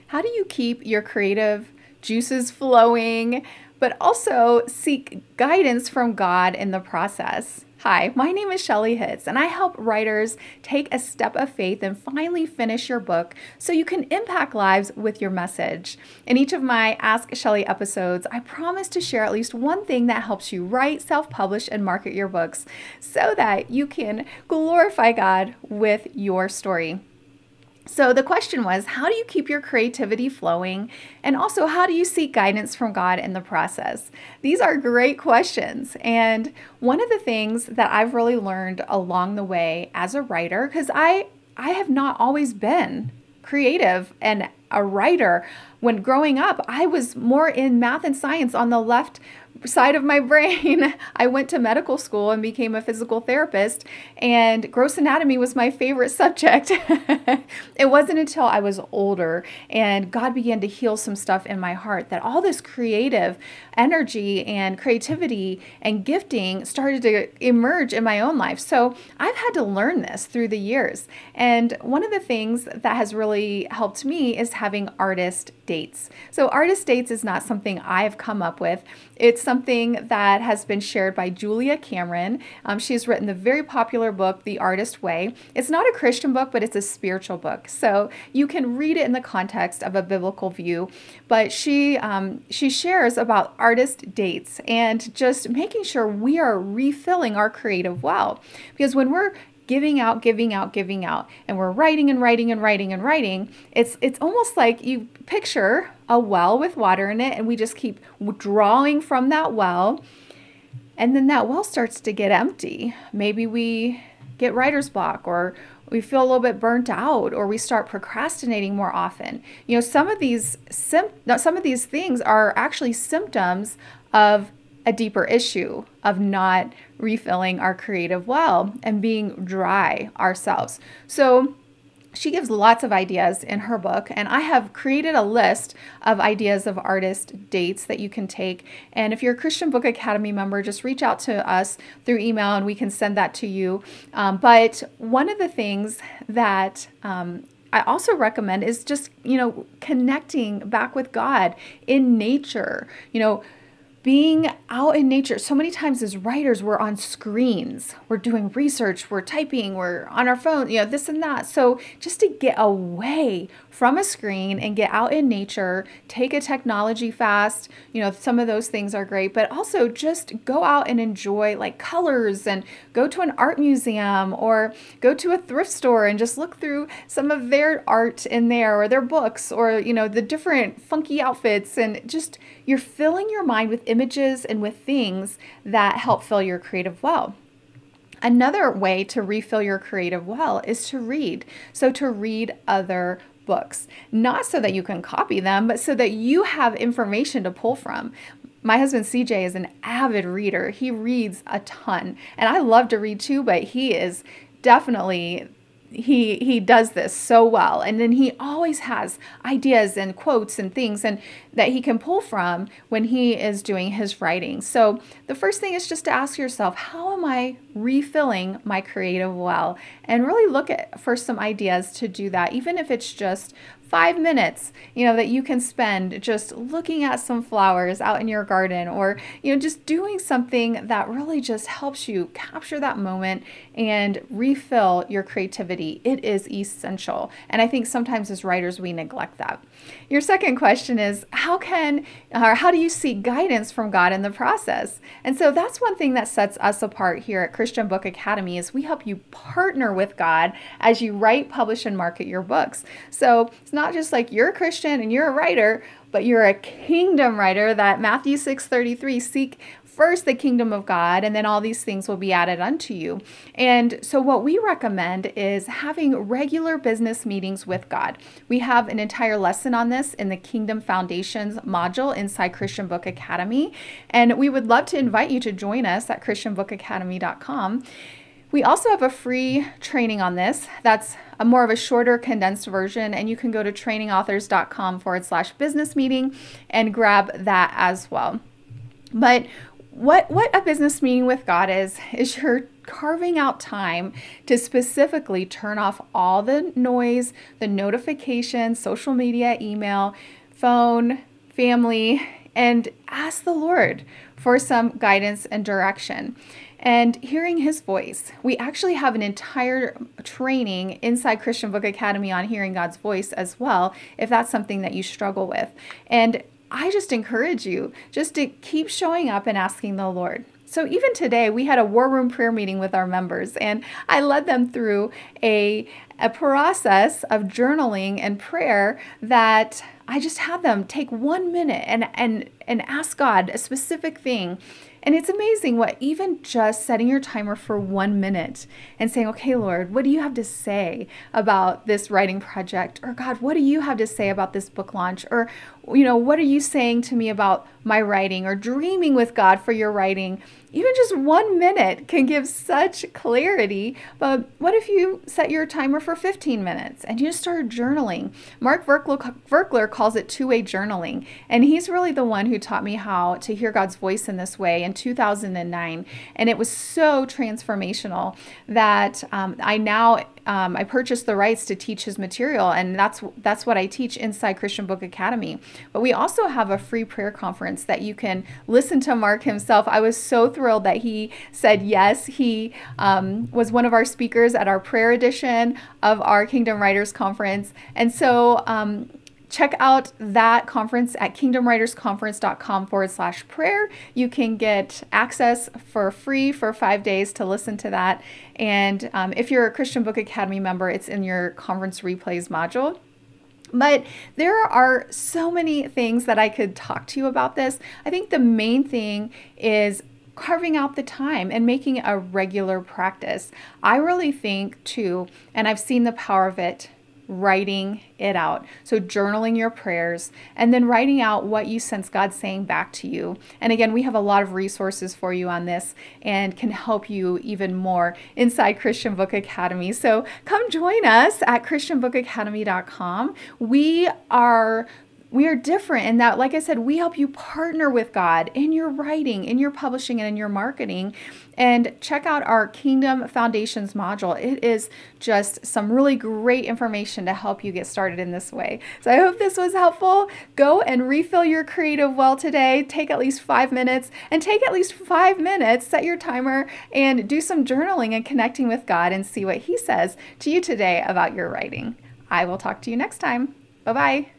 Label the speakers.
Speaker 1: How do you keep your creative juices flowing, but also seek guidance from God in the process? Hi, my name is Shelley Hitz, and I help writers take a step of faith and finally finish your book so you can impact lives with your message. In each of my Ask Shelley episodes, I promise to share at least one thing that helps you write, self-publish, and market your books so that you can glorify God with your story. So the question was, how do you keep your creativity flowing? And also, how do you seek guidance from God in the process? These are great questions. And one of the things that I've really learned along the way as a writer, because I have not always been creative and a writer. When growing up, I was more in math and science on the left side of my brain. I went to medical school and became a physical therapist, and gross anatomy was my favorite subject. It wasn't until I was older and God began to heal some stuff in my heart that all this creative energy and creativity and gifting started to emerge in my own life. So I've had to learn this through the years. And one of the things that has really helped me is having artist dates. So artist dates is not something I've come up with. It's something that has been shared by Julia Cameron. She has written the very popular book, The Artist Way. It's not a Christian book, but it's a spiritual book. So you can read it in the context of a biblical view. But she shares about artist dates and just making sure we are refilling our creative well. Because when we're giving out, and we're writing and writing and writing and writing, it's almost like you picture a well with water in it, and we just keep drawing from that well, and then that well starts to get empty. Maybe we get writer's block, or we feel a little bit burnt out, or we start procrastinating more often. You know, some of these things are actually symptoms of a deeper issue of not refilling our creative well and being dry ourselves. So she gives lots of ideas in her book, and I have created a list of ideas of artist dates that you can take. And if you're a Christian Book Academy member, just reach out to us through email and we can send that to you. But one of the things that I also recommend is just, connecting back with God in nature, being out in nature. So many times as writers, we're on screens, we're doing research, we're typing, we're on our phone, this and that. So just to get away from a screen and get out in nature, take a technology fast, some of those things are great, but also just go out and enjoy like colors and go to an art museum or go to a thrift store and just look through some of their art in there or their books or, the different funky outfits, and just you're filling your mind with images and with things that help fill your creative well. Another way to refill your creative well is to read. So to read other books, not so that you can copy them, but so that you have information to pull from. My husband CJ is an avid reader. He reads a ton, and I love to read too, but he is definitely he does this so well. And then he always has ideas and quotes and things and that he can pull from when he is doing his writing. So the first thing is just to ask yourself, how am I refilling my creative well? And really look for some ideas to do that, even if it's just 5 minutes, that you can spend just looking at some flowers out in your garden, or, just doing something that really just helps you capture that moment and refill your creativity. It is essential. And I think sometimes as writers, we neglect that. Your second question is, how do you seek guidance from God in the process? And so that's one thing that sets us apart here at Christian Book Academy is we help you partner with God as you write, publish, and market your books. So it's not just like you're a Christian and you're a writer, but you're a kingdom writer, that Matthew 6:33, seek first the kingdom of God, and then all these things will be added unto you. And so what we recommend is having regular business meetings with God. We have an entire lesson on this in the Kingdom Foundations module inside Christian Book Academy. And we would love to invite you to join us at christianbookacademy.com. We also have a free training on this. That's a more of a shorter, condensed version, and you can go to trainingauthors.com/business meeting and grab that as well. But what a business meeting with God is you're carving out time to specifically turn off all the noise, the notifications, social media, email, phone, family, and ask the Lord for some guidance and direction. And hearing his voice. We actually have an entire training inside Christian Book Academy on hearing God's voice as well, if that's something that you struggle with. And I just encourage you just to keep showing up and asking the Lord. So even today, we had a war room prayer meeting with our members, and I led them through a process of journaling and prayer that I just had them take 1 minute and ask God a specific thing. And it's amazing what even just setting your timer for 1 minute and saying, okay, Lord, what do you have to say about this writing project? Or God, what do you have to say about this book launch? Or, what are you saying to me about my writing, or dreaming with God for your writing? Even just 1 minute can give such clarity. But what if you set your timer for 15 minutes and you just start journaling? Mark Verkler calls it two-way journaling. And he's really the one who taught me how to hear God's voice in this way in 2009. And it was so transformational that I purchased the rights to teach his material, and that's what I teach inside Christian Book Academy. But we also have a free prayer conference that you can listen to Mark himself. I was so thrilled that he said yes. He was one of our speakers at our prayer edition of our Kingdom Writers Conference. And so check out that conference at kingdomwritersconference.com/prayer. You can get access for free for 5 days to listen to that. And if you're a Christian Book Academy member, it's in your conference replays module. But there are so many things that I could talk to you about this. I think the main thing is carving out the time and making it a regular practice. I really think too, and I've seen the power of it, writing it out. So journaling your prayers and then writing out what you sense God saying back to you. And again, we have a lot of resources for you on this and can help you even more inside Christian Book Academy. So come join us at christianbookacademy.com. We are different in that, like I said, we help you partner with God in your writing, in your publishing, and in your marketing. And check out our Kingdom Foundations module. It is just some really great information to help you get started in this way. So I hope this was helpful. Go and refill your creative well today. Take at least 5 minutes, and set your timer and do some journaling and connecting with God and see what He says to you today about your writing. I will talk to you next time. Bye-bye.